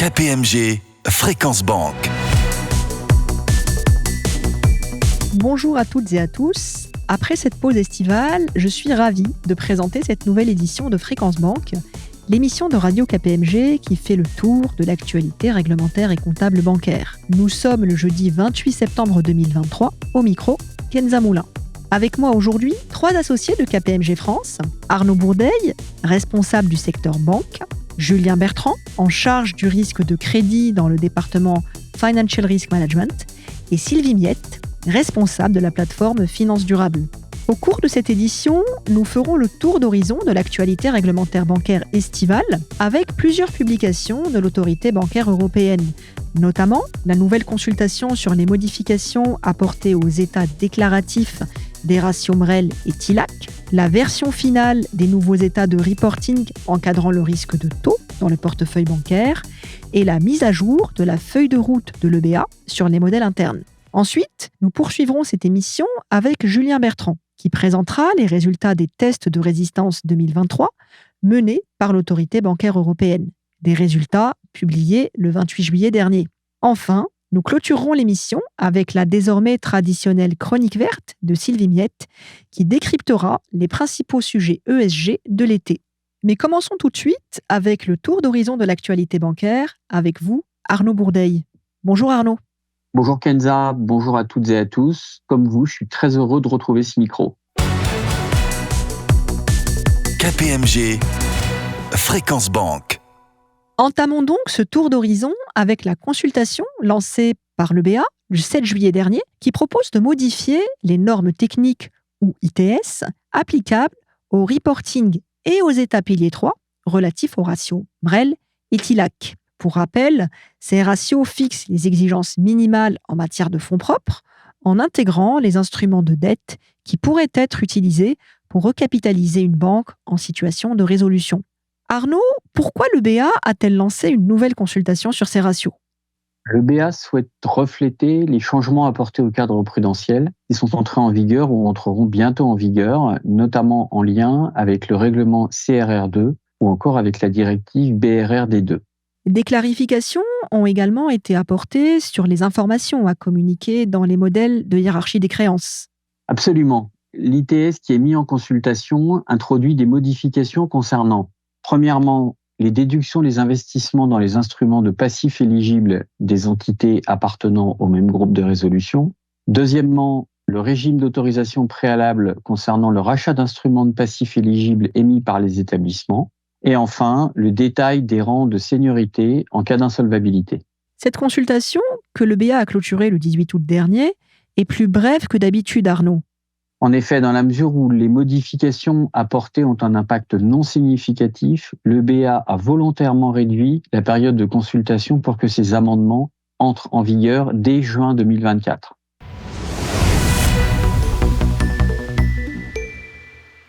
KPMG Fréquence Banque. Bonjour à toutes et à tous. Après cette pause estivale, je suis ravie de présenter cette nouvelle édition de Fréquence Banque, l'émission de Radio KPMG qui fait le tour de l'actualité réglementaire et comptable bancaire. Nous sommes le jeudi 28 septembre 2023, au micro, Kenza Moulin. Avec moi aujourd'hui, 3 associés de KPMG France, Arnaud Bourdeil, responsable du secteur banque, Julien Bertrand, en charge du risque de crédit dans le département Financial Risk Management, et Sylvie Miette, responsable de la plateforme Finance Durable. Au cours de cette édition, nous ferons le tour d'horizon de l'actualité réglementaire bancaire estivale avec plusieurs publications de l'autorité bancaire européenne, notamment la nouvelle consultation sur les modifications apportées aux états déclaratifs des ratios MREL et TILAC, la version finale des nouveaux états de reporting encadrant le risque de taux dans le portefeuille bancaire et la mise à jour de la feuille de route de l'EBA sur les modèles internes. Ensuite, nous poursuivrons cette émission avec Julien Bertrand, qui présentera les résultats des tests de résistance 2023 menés par l'autorité bancaire européenne. Des résultats publiés le 28 juillet dernier. Enfin, nous clôturerons l'émission avec la désormais traditionnelle chronique verte de Sylvie Miette, qui décryptera les principaux sujets ESG de l'été. Mais commençons tout de suite avec le tour d'horizon de l'actualité bancaire avec vous, Arnaud Bourdeil. Bonjour Arnaud. Bonjour Kenza, bonjour à toutes et à tous. Comme vous, je suis très heureux de retrouver ce micro. KPMG Fréquence Banque. Entamons donc ce tour d'horizon avec la consultation lancée par l'EBA le 7 juillet dernier qui propose de modifier les normes techniques ou ITS applicables au reporting et aux états piliers 3 relatifs aux ratios MREL et TILAC. Pour rappel, ces ratios fixent les exigences minimales en matière de fonds propres en intégrant les instruments de dette qui pourraient être utilisés pour recapitaliser une banque en situation de résolution. Arnaud, pourquoi l'EBA a-t-elle lancé une nouvelle consultation sur ces ratios ? L'EBA souhaite refléter les changements apportés au cadre prudentiel qui sont entrés en vigueur ou entreront bientôt en vigueur, notamment en lien avec le règlement CRR2 ou encore avec la directive BRRD2. Des clarifications ont également été apportées sur les informations à communiquer dans les modèles de hiérarchie des créances. Absolument. L'ITS qui est mis en consultation introduit des modifications concernant, premièrement, les déductions des investissements dans les instruments de passifs éligibles des entités appartenant au même groupe de résolution. Deuxièmement, le régime d'autorisation préalable concernant le rachat d'instruments de passifs éligibles émis par les établissements. Et enfin, le détail des rangs de seniorité en cas d'insolvabilité. Cette consultation, que l'EBA a clôturée le 18 août dernier, est plus brève que d'habitude, Arnaud. En effet, dans la mesure où les modifications apportées ont un impact non significatif, l'EBA a volontairement réduit la période de consultation pour que ces amendements entrent en vigueur dès juin 2024.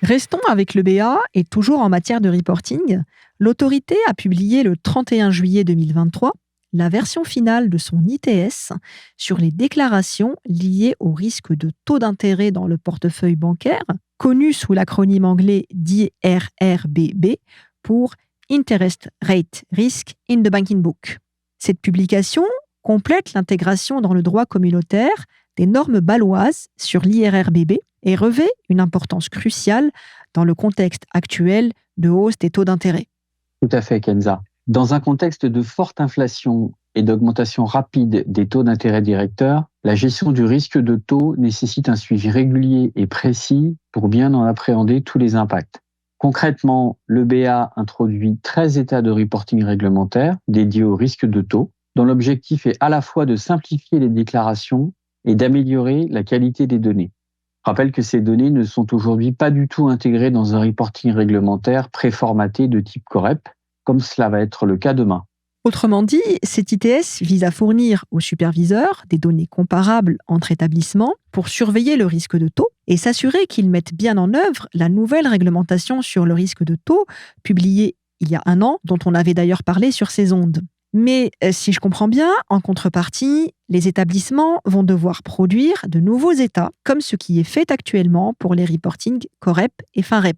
Restons avec l'EBA et toujours en matière de reporting, l'autorité a publié le 31 juillet 2023 la version finale de son ITS sur les déclarations liées au risque de taux d'intérêt dans le portefeuille bancaire, connu sous l'acronyme anglais d'IRRBB pour Interest Rate Risk in the Banking Book. Cette publication complète l'intégration dans le droit communautaire des normes bâloises sur l'IRRBB et revêt une importance cruciale dans le contexte actuel de hausse des taux d'intérêt. Tout à fait, Kenza. Dans un contexte de forte inflation et d'augmentation rapide des taux d'intérêt directeurs, la gestion du risque de taux nécessite un suivi régulier et précis pour bien en appréhender tous les impacts. Concrètement, l'EBA introduit 13 états de reporting réglementaires dédiés au risque de taux, dont l'objectif est à la fois de simplifier les déclarations et d'améliorer la qualité des données. Je rappelle que ces données ne sont aujourd'hui pas du tout intégrées dans un reporting réglementaire préformaté de type COREP, comme cela va être le cas demain. Autrement dit, cet ITS vise à fournir aux superviseurs des données comparables entre établissements pour surveiller le risque de taux et s'assurer qu'ils mettent bien en œuvre la nouvelle réglementation sur le risque de taux publiée il y a 1 an, dont on avait d'ailleurs parlé sur ces ondes. Mais si je comprends bien, en contrepartie, les établissements vont devoir produire de nouveaux états, comme ce qui est fait actuellement pour les reportings COREP et FINREP.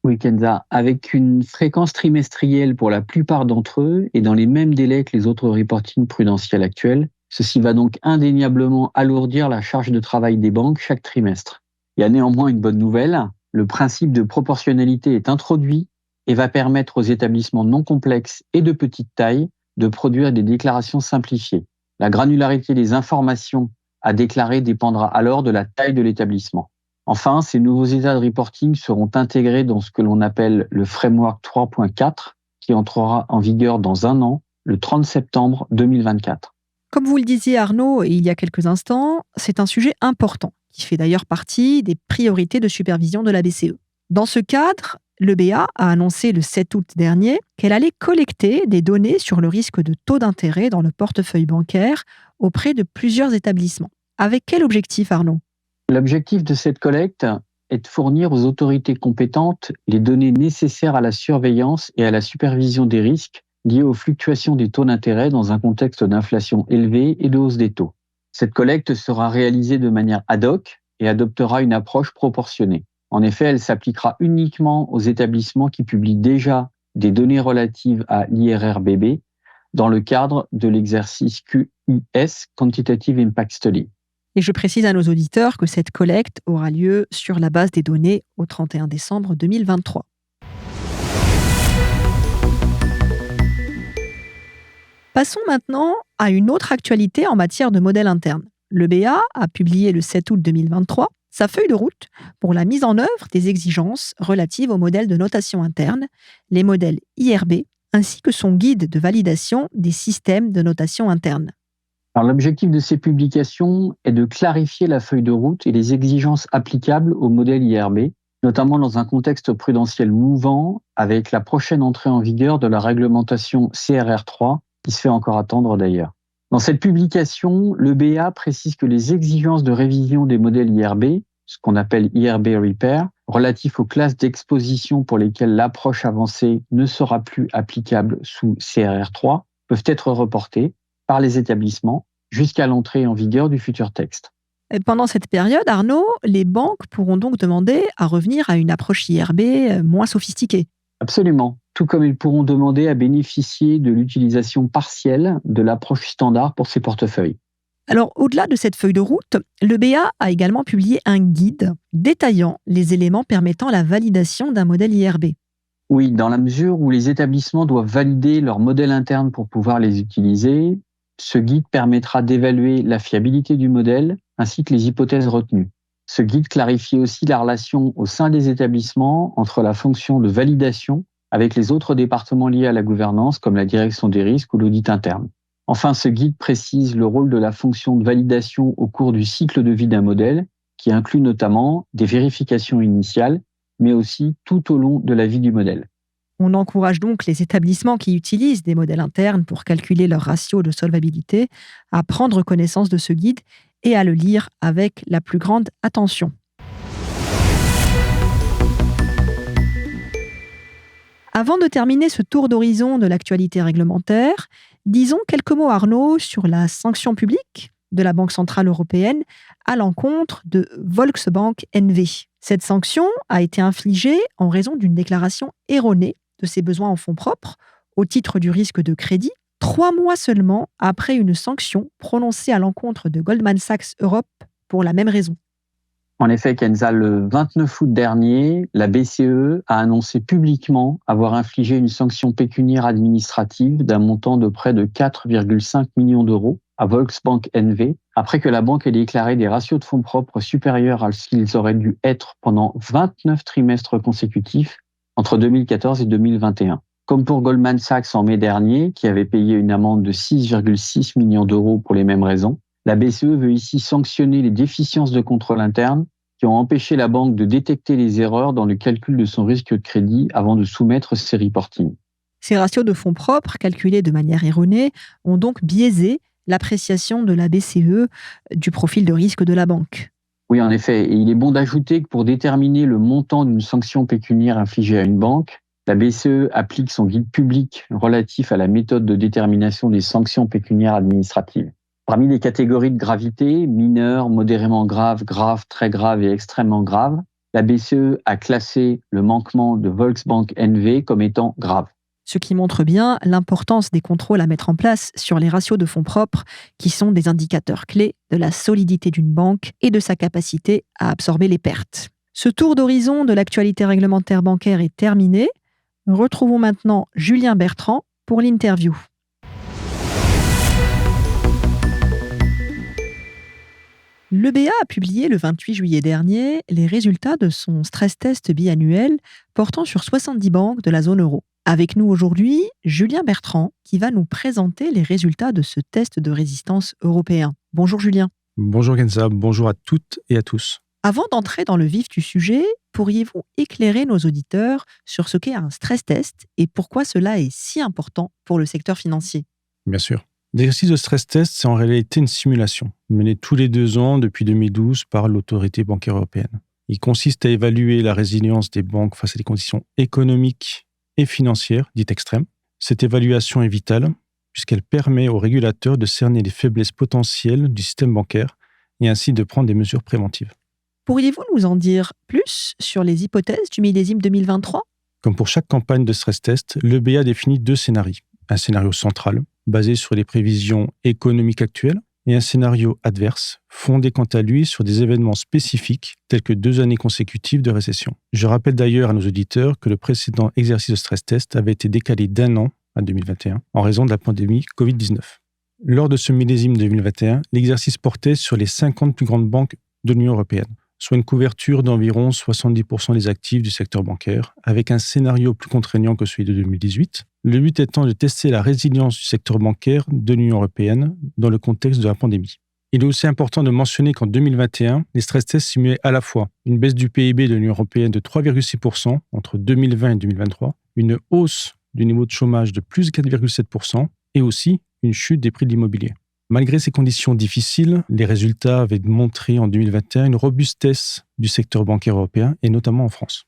Oui, Kenza, avec une fréquence trimestrielle pour la plupart d'entre eux et dans les mêmes délais que les autres reportings prudentiels actuels, ceci va donc indéniablement alourdir la charge de travail des banques chaque trimestre. Il y a néanmoins une bonne nouvelle, le principe de proportionnalité est introduit et va permettre aux établissements non complexes et de petite taille de produire des déclarations simplifiées. La granularité des informations à déclarer dépendra alors de la taille de l'établissement. Enfin, ces nouveaux états de reporting seront intégrés dans ce que l'on appelle le Framework 3.4, qui entrera en vigueur dans un an, le 30 septembre 2024. Comme vous le disiez Arnaud, il y a quelques instants, c'est un sujet important, qui fait d'ailleurs partie des priorités de supervision de la BCE. Dans ce cadre, l'EBA a annoncé le 7 août dernier qu'elle allait collecter des données sur le risque de taux d'intérêt dans le portefeuille bancaire auprès de plusieurs établissements. Avec quel objectif, Arnaud ? L'objectif de cette collecte est de fournir aux autorités compétentes les données nécessaires à la surveillance et à la supervision des risques liés aux fluctuations des taux d'intérêt dans un contexte d'inflation élevée et de hausse des taux. Cette collecte sera réalisée de manière ad hoc et adoptera une approche proportionnée. En effet, elle s'appliquera uniquement aux établissements qui publient déjà des données relatives à l'IRRBB dans le cadre de l'exercice QIS, Quantitative Impact Study. Et je précise à nos auditeurs que cette collecte aura lieu sur la base des données au 31 décembre 2023. Passons maintenant à une autre actualité en matière de modèle interne. L'EBA a publié le 7 août 2023 sa feuille de route pour la mise en œuvre des exigences relatives aux modèles de notation interne, les modèles IRB, ainsi que son guide de validation des systèmes de notation interne. Alors, l'objectif de ces publications est de clarifier la feuille de route et les exigences applicables au modèle IRB, notamment dans un contexte prudentiel mouvant avec la prochaine entrée en vigueur de la réglementation CRR3, qui se fait encore attendre d'ailleurs. Dans cette publication, l'EBA précise que les exigences de révision des modèles IRB, ce qu'on appelle IRB Repair, relatifs aux classes d'exposition pour lesquelles l'approche avancée ne sera plus applicable sous CRR3, peuvent être reportées par les établissements jusqu'à l'entrée en vigueur du futur texte. Et pendant cette période, Arnaud, les banques pourront donc demander à revenir à une approche IRB moins sophistiquée. Absolument. Tout comme ils pourront demander à bénéficier de l'utilisation partielle de l'approche standard pour ces portefeuilles. Alors, au-delà de cette feuille de route, l'EBA a également publié un guide détaillant les éléments permettant la validation d'un modèle IRB. Oui, dans la mesure où les établissements doivent valider leur modèle interne pour pouvoir les utiliser, ce guide permettra d'évaluer la fiabilité du modèle ainsi que les hypothèses retenues. Ce guide clarifie aussi la relation au sein des établissements entre la fonction de validation avec les autres départements liés à la gouvernance comme la direction des risques ou l'audit interne. Enfin, ce guide précise le rôle de la fonction de validation au cours du cycle de vie d'un modèle, qui inclut notamment des vérifications initiales, mais aussi tout au long de la vie du modèle. On encourage donc les établissements qui utilisent des modèles internes pour calculer leur ratio de solvabilité à prendre connaissance de ce guide et à le lire avec la plus grande attention. Avant de terminer ce tour d'horizon de l'actualité réglementaire, disons quelques mots, Arnaud, sur la sanction publique de la Banque centrale européenne à l'encontre de Volksbank N.V. Cette sanction a été infligée en raison d'une déclaration erronée de ses besoins en fonds propres au titre du risque de crédit, 3 mois seulement après une sanction prononcée à l'encontre de Goldman Sachs Europe pour la même raison. En effet, Kenza, le 29 août dernier, la BCE a annoncé publiquement avoir infligé une sanction pécuniaire administrative d'un montant de près de 4,5 millions d'euros à Volksbank N.V. après que la banque ait déclaré des ratios de fonds propres supérieurs à ce qu'ils auraient dû être pendant 29 trimestres consécutifs entre 2014 et 2021. Comme pour Goldman Sachs en mai dernier, qui avait payé une amende de 6,6 millions d'euros pour les mêmes raisons, la BCE veut ici sanctionner les déficiences de contrôle interne qui ont empêché la banque de détecter les erreurs dans le calcul de son risque de crédit avant de soumettre ses reportings. Ces ratios de fonds propres, calculés de manière erronée, ont donc biaisé l'appréciation de la BCE du profil de risque de la banque. Oui, en effet. Et il est bon d'ajouter que pour déterminer le montant d'une sanction pécuniaire infligée à une banque, la BCE applique son guide public relatif à la méthode de détermination des sanctions pécuniaires administratives. Parmi les catégories de gravité, mineure, modérément grave, grave, très grave et extrêmement grave, La BCE a classé le manquement de Volksbank NV comme étant grave. Ce qui montre bien l'importance des contrôles à mettre en place sur les ratios de fonds propres, qui sont des indicateurs clés de la solidité d'une banque et de sa capacité à absorber les pertes. Ce tour d'horizon de l'actualité réglementaire bancaire est terminé. Retrouvons maintenant Julien Bertrand pour l'interview. Le BA a publié le 28 juillet dernier les résultats de son stress test biannuel portant sur 70 banques de la zone euro. Avec nous aujourd'hui, Julien Bertrand, qui va nous présenter les résultats de ce test de résistance européen. Bonjour Julien. Bonjour Kenza, bonjour à toutes et à tous. Avant d'entrer dans le vif du sujet, pourriez-vous éclairer nos auditeurs sur ce qu'est un stress test et pourquoi cela est si important pour le secteur financier ? Bien sûr. L'exercice de stress test, c'est en réalité une simulation, menée tous les 2 ans depuis 2012 par l'autorité bancaire européenne. Il consiste à évaluer la résilience des banques face à des conditions économiques et financières dites extrêmes. Cette évaluation est vitale puisqu'elle permet aux régulateurs de cerner les faiblesses potentielles du système bancaire et ainsi de prendre des mesures préventives. Pourriez-vous nous en dire plus sur les hypothèses du millésime 2023 ? Comme pour chaque campagne de stress test, le BA définit 2 scénarios. Un scénario central, basé sur les prévisions économiques actuelles, et un scénario adverse, fondé quant à lui sur des événements spécifiques, tels que 2 années consécutives de récession. Je rappelle d'ailleurs à nos auditeurs que le précédent exercice de stress test avait été décalé d'1 an à 2021, en raison de la pandémie Covid-19. Lors de ce millésime 2021, l'exercice portait sur les 50 plus grandes banques de l'Union européenne, soit une couverture d'environ 70% des actifs du secteur bancaire, avec un scénario plus contraignant que celui de 2018. Le but étant de tester la résilience du secteur bancaire de l'Union européenne dans le contexte de la pandémie. Il est aussi important de mentionner qu'en 2021, les stress tests simulaient à la fois une baisse du PIB de l'Union européenne de 3,6% entre 2020 et 2023, une hausse du niveau de chômage de plus 4,7% et aussi une chute des prix de l'immobilier. Malgré ces conditions difficiles, les résultats avaient montré en 2021 une robustesse du secteur bancaire européen et notamment en France.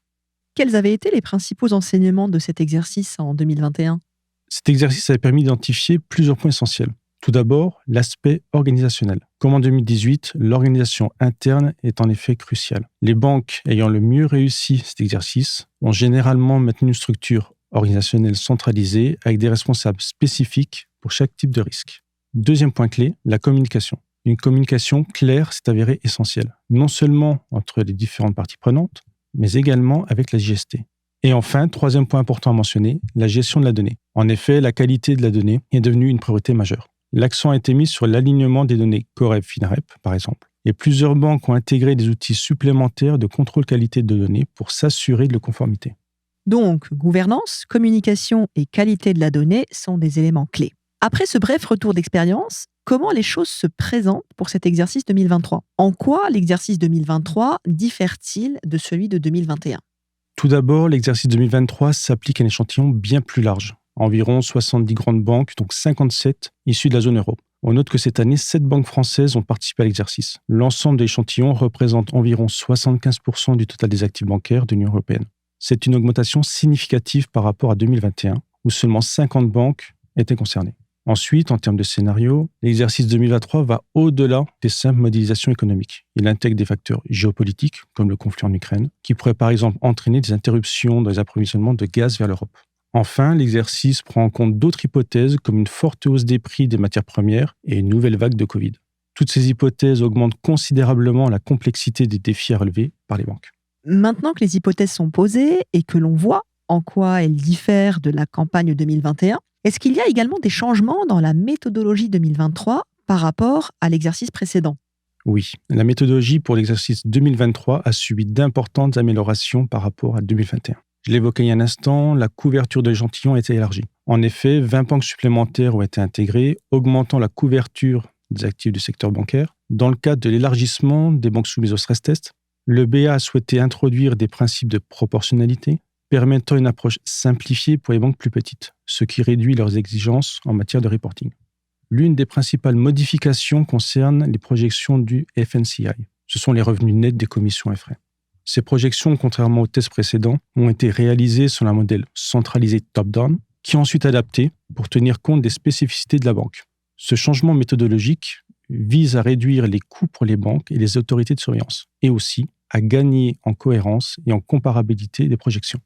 Quels avaient été les principaux enseignements de cet exercice en 2021 ? Cet exercice avait permis d'identifier plusieurs points essentiels. Tout d'abord, l'aspect organisationnel. Comme en 2018, l'organisation interne est en effet cruciale. Les banques ayant le mieux réussi cet exercice ont généralement maintenu une structure organisationnelle centralisée avec des responsables spécifiques pour chaque type de risque. Deuxième point clé, la communication. Une communication claire s'est avérée essentielle, non seulement entre les différentes parties prenantes, mais également avec la JST. Et enfin, troisième point important à mentionner, la gestion de la donnée. En effet, la qualité de la donnée est devenue une priorité majeure. L'accent a été mis sur l'alignement des données Corep-Finarep, par exemple. Et plusieurs banques ont intégré des outils supplémentaires de contrôle qualité de données pour s'assurer de la conformité. Donc, gouvernance, communication et qualité de la donnée sont des éléments clés. Après ce bref retour d'expérience, comment les choses se présentent pour cet exercice 2023 ? En quoi l'exercice 2023 diffère-t-il de celui de 2021 ? Tout d'abord, l'exercice 2023 s'applique à un échantillon bien plus large. Environ 70 grandes banques, donc 57 issues de la zone euro. On note que cette année, 7 banques françaises ont participé à l'exercice. L'ensemble de l'échantillon représente environ 75% du total des actifs bancaires de l'Union européenne. C'est une augmentation significative par rapport à 2021, où seulement 50 banques étaient concernées. Ensuite, en termes de scénario, l'exercice 2023 va au-delà des simples modélisations économiques. Il intègre des facteurs géopolitiques, comme le conflit en Ukraine, qui pourraient par exemple entraîner des interruptions dans les approvisionnements de gaz vers l'Europe. Enfin, l'exercice prend en compte d'autres hypothèses, comme une forte hausse des prix des matières premières et une nouvelle vague de Covid. Toutes ces hypothèses augmentent considérablement la complexité des défis à relever par les banques. Maintenant que les hypothèses sont posées et que l'on voit en quoi elles diffèrent de la campagne 2021, est-ce qu'il y a également des changements dans la méthodologie 2023 par rapport à l'exercice précédent ? Oui, la méthodologie pour l'exercice 2023 a subi d'importantes améliorations par rapport à 2021. Je l'évoquais il y a un instant, la couverture de l'échantillon a été élargie. En effet, 20 banques supplémentaires ont été intégrées, augmentant la couverture des actifs du secteur bancaire. Dans le cadre de l'élargissement des banques soumises au stress test, le BA a souhaité introduire des principes de proportionnalité, permettant une approche simplifiée pour les banques plus petites, ce qui réduit leurs exigences en matière de reporting. L'une des principales modifications concerne les projections du FNCI. Ce sont les revenus nets des commissions et frais. Ces projections, contrairement aux tests précédents, ont été réalisées sur un modèle centralisé top-down, qui est ensuite adapté pour tenir compte des spécificités de la banque. Ce changement méthodologique vise à réduire les coûts pour les banques et les autorités de surveillance, et aussi à gagner en cohérence et en comparabilité des projections.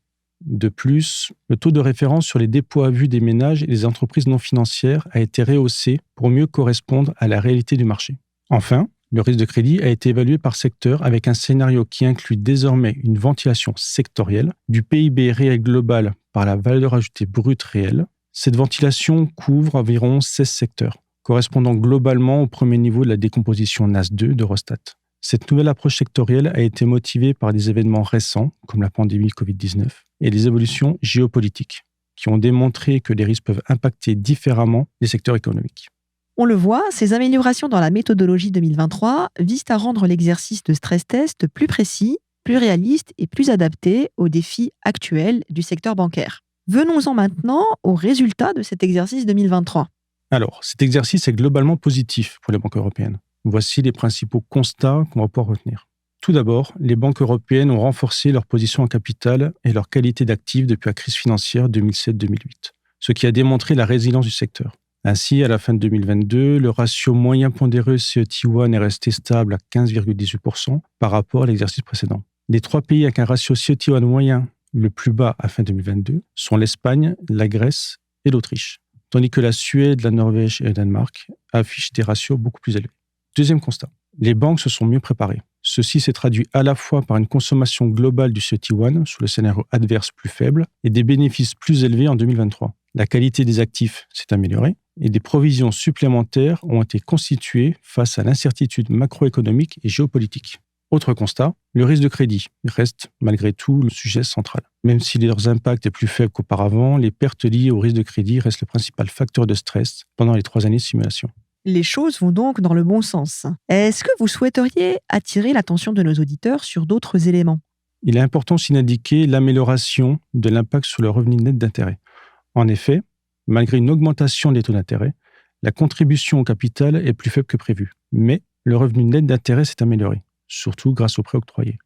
De plus, le taux de référence sur les dépôts à vue des ménages et des entreprises non financières a été rehaussé pour mieux correspondre à la réalité du marché. Enfin, le risque de crédit a été évalué par secteur avec un scénario qui inclut désormais une ventilation sectorielle du PIB réel global par la valeur ajoutée brute réelle. Cette ventilation couvre environ 16 secteurs, correspondant globalement au premier niveau de la décomposition NAS2 d'Eurostat. Cette nouvelle approche sectorielle a été motivée par des événements récents, comme la pandémie Covid-19, et des évolutions géopolitiques, qui ont démontré que les risques peuvent impacter différemment les secteurs économiques. On le voit, ces améliorations dans la méthodologie 2023 visent à rendre l'exercice de stress test plus précis, plus réaliste et plus adapté aux défis actuels du secteur bancaire. Venons-en maintenant aux résultats de cet exercice 2023. Alors, cet exercice est globalement positif pour les banques européennes. Voici les principaux constats qu'on va pouvoir retenir. Tout d'abord, les banques européennes ont renforcé leur position en capital et leur qualité d'actifs depuis la crise financière 2007-2008, ce qui a démontré la résilience du secteur. Ainsi, à la fin de 2022, le ratio moyen pondéré CET1 est resté stable à 15,18% par rapport à l'exercice précédent. Les 3 pays avec un ratio CET1 moyen le plus bas à fin 2022 sont l'Espagne, la Grèce et l'Autriche, tandis que la Suède, la Norvège et le Danemark affichent des ratios beaucoup plus élevés. Deuxième constat, les banques se sont mieux préparées. Ceci s'est traduit à la fois par une consommation globale du CET1 sous le scénario adverse plus faible et des bénéfices plus élevés en 2023. La qualité des actifs s'est améliorée et des provisions supplémentaires ont été constituées face à l'incertitude macroéconomique et géopolitique. Autre constat, le risque de crédit reste malgré tout le sujet central. Même si leur impact est plus faible qu'auparavant, les pertes liées au risque de crédit restent le principal facteur de stress pendant les 3 années de simulation. Les choses vont donc dans le bon sens. Est-ce que vous souhaiteriez attirer l'attention de nos auditeurs sur d'autres éléments ? Il est important aussi d'indiquer l'amélioration de l'impact sur le revenu net d'intérêt. En effet, malgré une augmentation des taux d'intérêt, la contribution au capital est plus faible que prévu. Mais le revenu net d'intérêt s'est amélioré, surtout grâce aux prêts octroyés.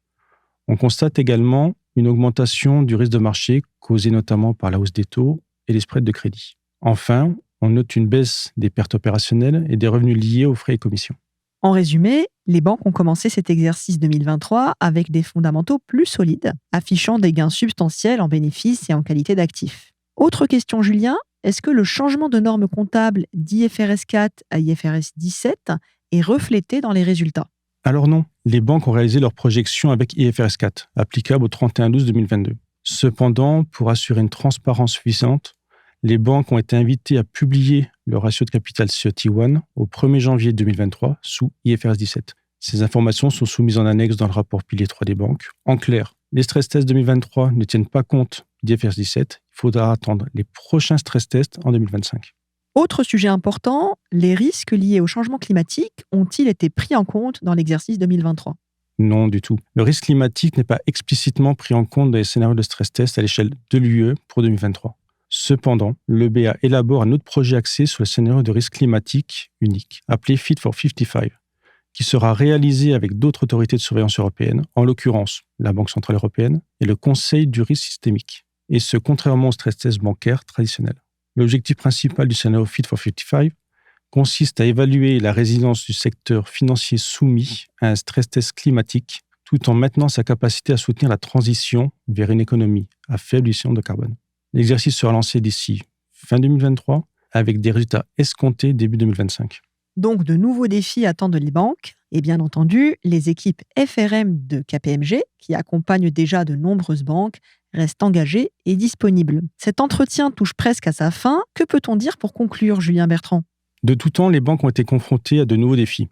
On constate également une augmentation du risque de marché causée notamment par la hausse des taux et les spreads de crédit. Enfin, on note une baisse des pertes opérationnelles et des revenus liés aux frais et commissions. En résumé, les banques ont commencé cet exercice 2023 avec des fondamentaux plus solides, affichant des gains substantiels en bénéfices et en qualité d'actifs. Autre question, Julien, est-ce que le changement de normes comptables d'IFRS 4 à IFRS 17 est reflété dans les résultats ? Alors non, les banques ont réalisé leurs projections avec IFRS 4, applicable au 31/12/2022. Cependant, pour assurer une transparence suffisante, les banques ont été invitées à publier le ratio de capital CET1 au 1er janvier 2023 sous IFRS 17. Ces informations sont soumises en annexe dans le rapport pilier 3 des banques. En clair, les stress tests 2023 ne tiennent pas compte d'IFRS 17. Il faudra attendre les prochains stress tests en 2025. Autre sujet important, les risques liés au changement climatique ont-ils été pris en compte dans l'exercice 2023 ? Non, du tout. Le risque climatique n'est pas explicitement pris en compte dans les scénarios de stress test à l'échelle de l'UE pour 2023. Cependant, l'EBA élabore un autre projet axé sur le scénario de risque climatique unique, appelé Fit for 55, qui sera réalisé avec d'autres autorités de surveillance européennes, en l'occurrence la Banque centrale européenne et le Conseil du risque systémique, et ce contrairement au stress test bancaire traditionnel. L'objectif principal du scénario Fit for 55 consiste à évaluer la résilience du secteur financier soumis à un stress test climatique, tout en maintenant sa capacité à soutenir la transition vers une économie à faible émission de carbone. L'exercice sera lancé d'ici fin 2023 avec des résultats escomptés début 2025. Donc, de nouveaux défis attendent les banques et bien entendu, les équipes FRM de KPMG, qui accompagnent déjà de nombreuses banques, restent engagées et disponibles. Cet entretien touche presque à sa fin. Que peut-on dire pour conclure, Julien Bertrand ? De tout temps, les banques ont été confrontées à de nouveaux défis,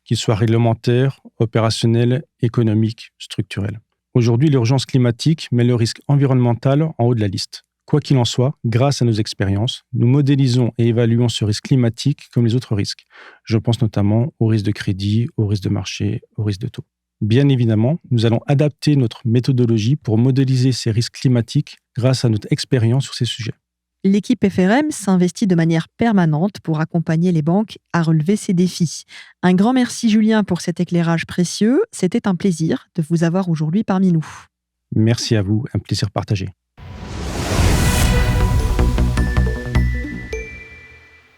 qu'ils soient réglementaires, opérationnels, économiques, structurels. Aujourd'hui, l'urgence climatique met le risque environnemental en haut de la liste. Quoi qu'il en soit, grâce à nos expériences, nous modélisons et évaluons ce risque climatique comme les autres risques. Je pense notamment au risque de crédit, au risque de marché, au risque de taux. Bien évidemment, nous allons adapter notre méthodologie pour modéliser ces risques climatiques grâce à notre expérience sur ces sujets. L'équipe FRM s'investit de manière permanente pour accompagner les banques à relever ces défis. Un grand merci Julien pour cet éclairage précieux. C'était un plaisir de vous avoir aujourd'hui parmi nous. Merci à vous, un plaisir partagé.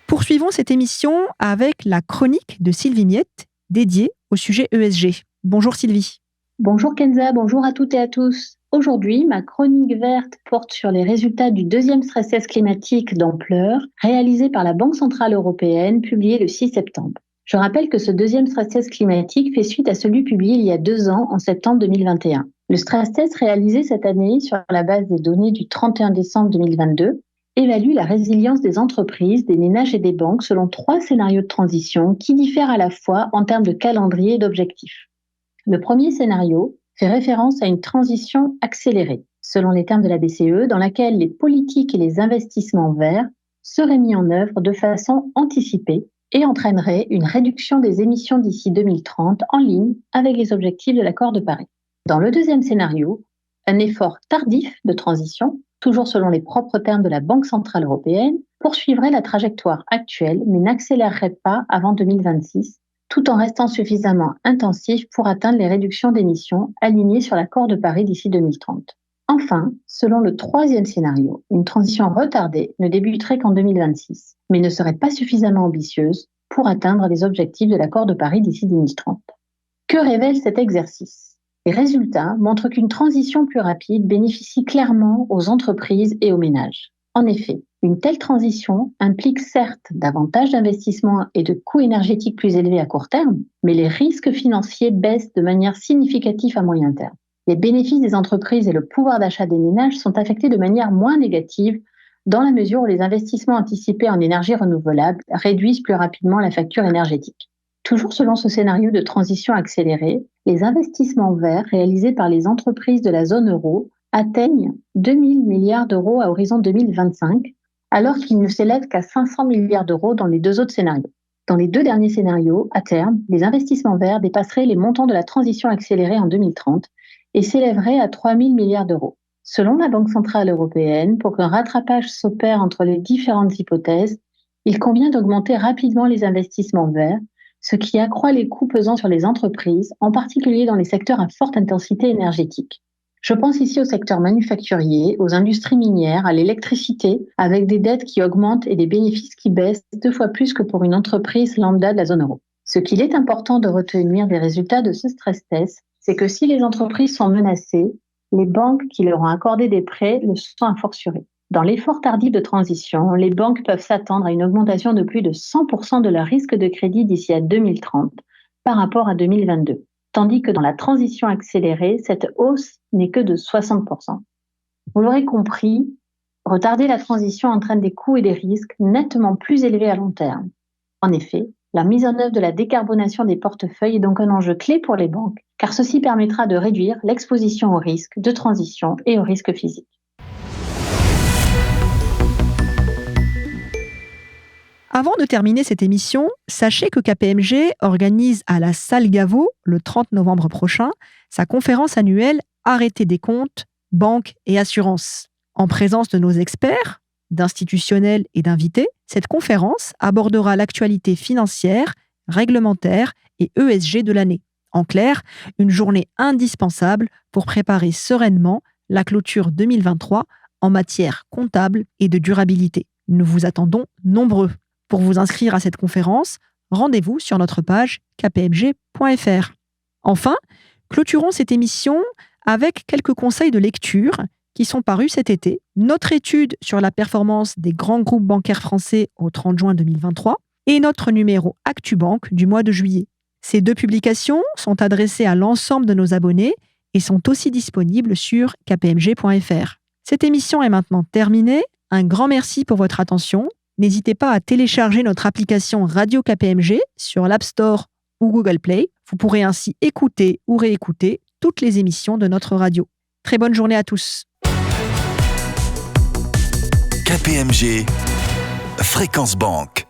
Poursuivons cette émission avec la chronique de Sylvie Miette dédiée au sujet ESG. Bonjour Sylvie. Bonjour Kenza, bonjour à toutes et à tous. Aujourd'hui, ma chronique verte porte sur les résultats du deuxième stress test climatique d'ampleur réalisé par la Banque centrale européenne, publié le 6 septembre. Je rappelle que ce deuxième stress test climatique fait suite à celui publié il y a 2 ans, en septembre 2021. Le stress test réalisé cette année sur la base des données du 31 décembre 2022 évalue la résilience des entreprises, des ménages et des banques selon 3 scénarios de transition qui diffèrent à la fois en termes de calendrier et d'objectifs. Le premier scénario fait référence à une transition accélérée, selon les termes de la BCE, dans laquelle les politiques et les investissements verts seraient mis en œuvre de façon anticipée et entraîneraient une réduction des émissions d'ici 2030 en ligne avec les objectifs de l'accord de Paris. Dans le deuxième scénario, un effort tardif de transition, toujours selon les propres termes de la Banque centrale européenne, poursuivrait la trajectoire actuelle mais n'accélérerait pas avant 2026, tout en restant suffisamment intensif pour atteindre les réductions d'émissions alignées sur l'accord de Paris d'ici 2030. Enfin, selon le troisième scénario, une transition retardée ne débuterait qu'en 2026, mais ne serait pas suffisamment ambitieuse pour atteindre les objectifs de l'accord de Paris d'ici 2030. Que révèle cet exercice ? Les résultats montrent qu'une transition plus rapide bénéficie clairement aux entreprises et aux ménages. En effet, une telle transition implique certes davantage d'investissements et de coûts énergétiques plus élevés à court terme, mais les risques financiers baissent de manière significative à moyen terme. Les bénéfices des entreprises et le pouvoir d'achat des ménages sont affectés de manière moins négative dans la mesure où les investissements anticipés en énergie renouvelable réduisent plus rapidement la facture énergétique. Toujours selon ce scénario de transition accélérée, les investissements verts réalisés par les entreprises de la zone euro atteignent 2 000 milliards d'euros à horizon 2025, alors qu'ils ne s'élèvent qu'à 500 milliards d'euros dans les 2 autres scénarios. Dans les 2 derniers scénarios, à terme, les investissements verts dépasseraient les montants de la transition accélérée en 2030 et s'élèveraient à 3 000 milliards d'euros. Selon la Banque centrale européenne, pour qu'un rattrapage s'opère entre les différentes hypothèses, il convient d'augmenter rapidement les investissements verts, ce qui accroît les coûts pesant sur les entreprises, en particulier dans les secteurs à forte intensité énergétique. Je pense ici au secteur manufacturier, aux industries minières, à l'électricité, avec des dettes qui augmentent et des bénéfices qui baissent 2 fois plus que pour une entreprise lambda de la zone euro. Ce qu'il est important de retenir des résultats de ce stress test, c'est que si les entreprises sont menacées, les banques qui leur ont accordé des prêts le sont a fortiori. Dans l'effort tardif de transition, les banques peuvent s'attendre à une augmentation de plus de 100% de leur risque de crédit d'ici à 2030 par rapport à 2022. Tandis que dans la transition accélérée, cette hausse n'est que de 60%. Vous l'aurez compris, retarder la transition entraîne des coûts et des risques nettement plus élevés à long terme. En effet, la mise en œuvre de la décarbonation des portefeuilles est donc un enjeu clé pour les banques, car ceci permettra de réduire l'exposition aux risques de transition et aux risques physiques. Avant de terminer cette émission, sachez que KPMG organise à la Salle Gaveau, le 30 novembre prochain, sa conférence annuelle Arrêter des comptes, banques et assurances. En présence de nos experts, d'institutionnels et d'invités, cette conférence abordera l'actualité financière, réglementaire et ESG de l'année. En clair, une journée indispensable pour préparer sereinement la clôture 2023 en matière comptable et de durabilité. Nous vous attendons nombreux. Pour vous inscrire à cette conférence, rendez-vous sur notre page kpmg.fr. Enfin, clôturons cette émission avec quelques conseils de lecture qui sont parus cet été. Notre étude sur la performance des grands groupes bancaires français au 30 juin 2023 et notre numéro ActuBank du mois de juillet. Ces 2 publications sont adressées à l'ensemble de nos abonnés et sont aussi disponibles sur kpmg.fr. Cette émission est maintenant terminée. Un grand merci pour votre attention. N'hésitez pas à télécharger notre application Radio KPMG sur l'App Store ou Google Play. Vous pourrez ainsi écouter ou réécouter toutes les émissions de notre radio. Très bonne journée à tous. KPMG, Fréquence Banque.